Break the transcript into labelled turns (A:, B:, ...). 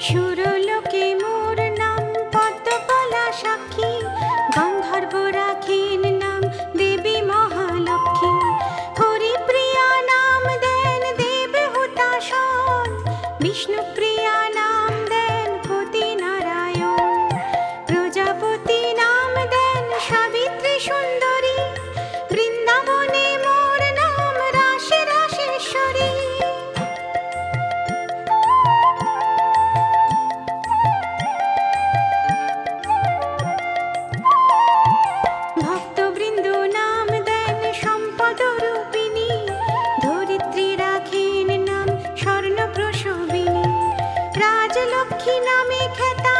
A: সুরলোকে মোর নাম পদ্মকলা সাক্ষী, গন্ধর্ব রাখেন নাম দেবী মহালক্ষ্মী। হরিপ্রিয়া নাম দেন দেব হুতাশন, বিষ্ণুপ্রিয়া নাম দেন পতি নারায়ণ। প্রজাপতি নাম দেন সাবিত্রী সুন্দরী, বৃন্দাবনে মোর নাম রাশে রাশেশ্বরী। ভক্তবৃন্দ নাম দেন সম্পদ রূপিণী, ধরিত্রী রাখেন নাম স্বর্ণ প্রসবিনী। রাজলক্ষ্মী নামে খ্যাতা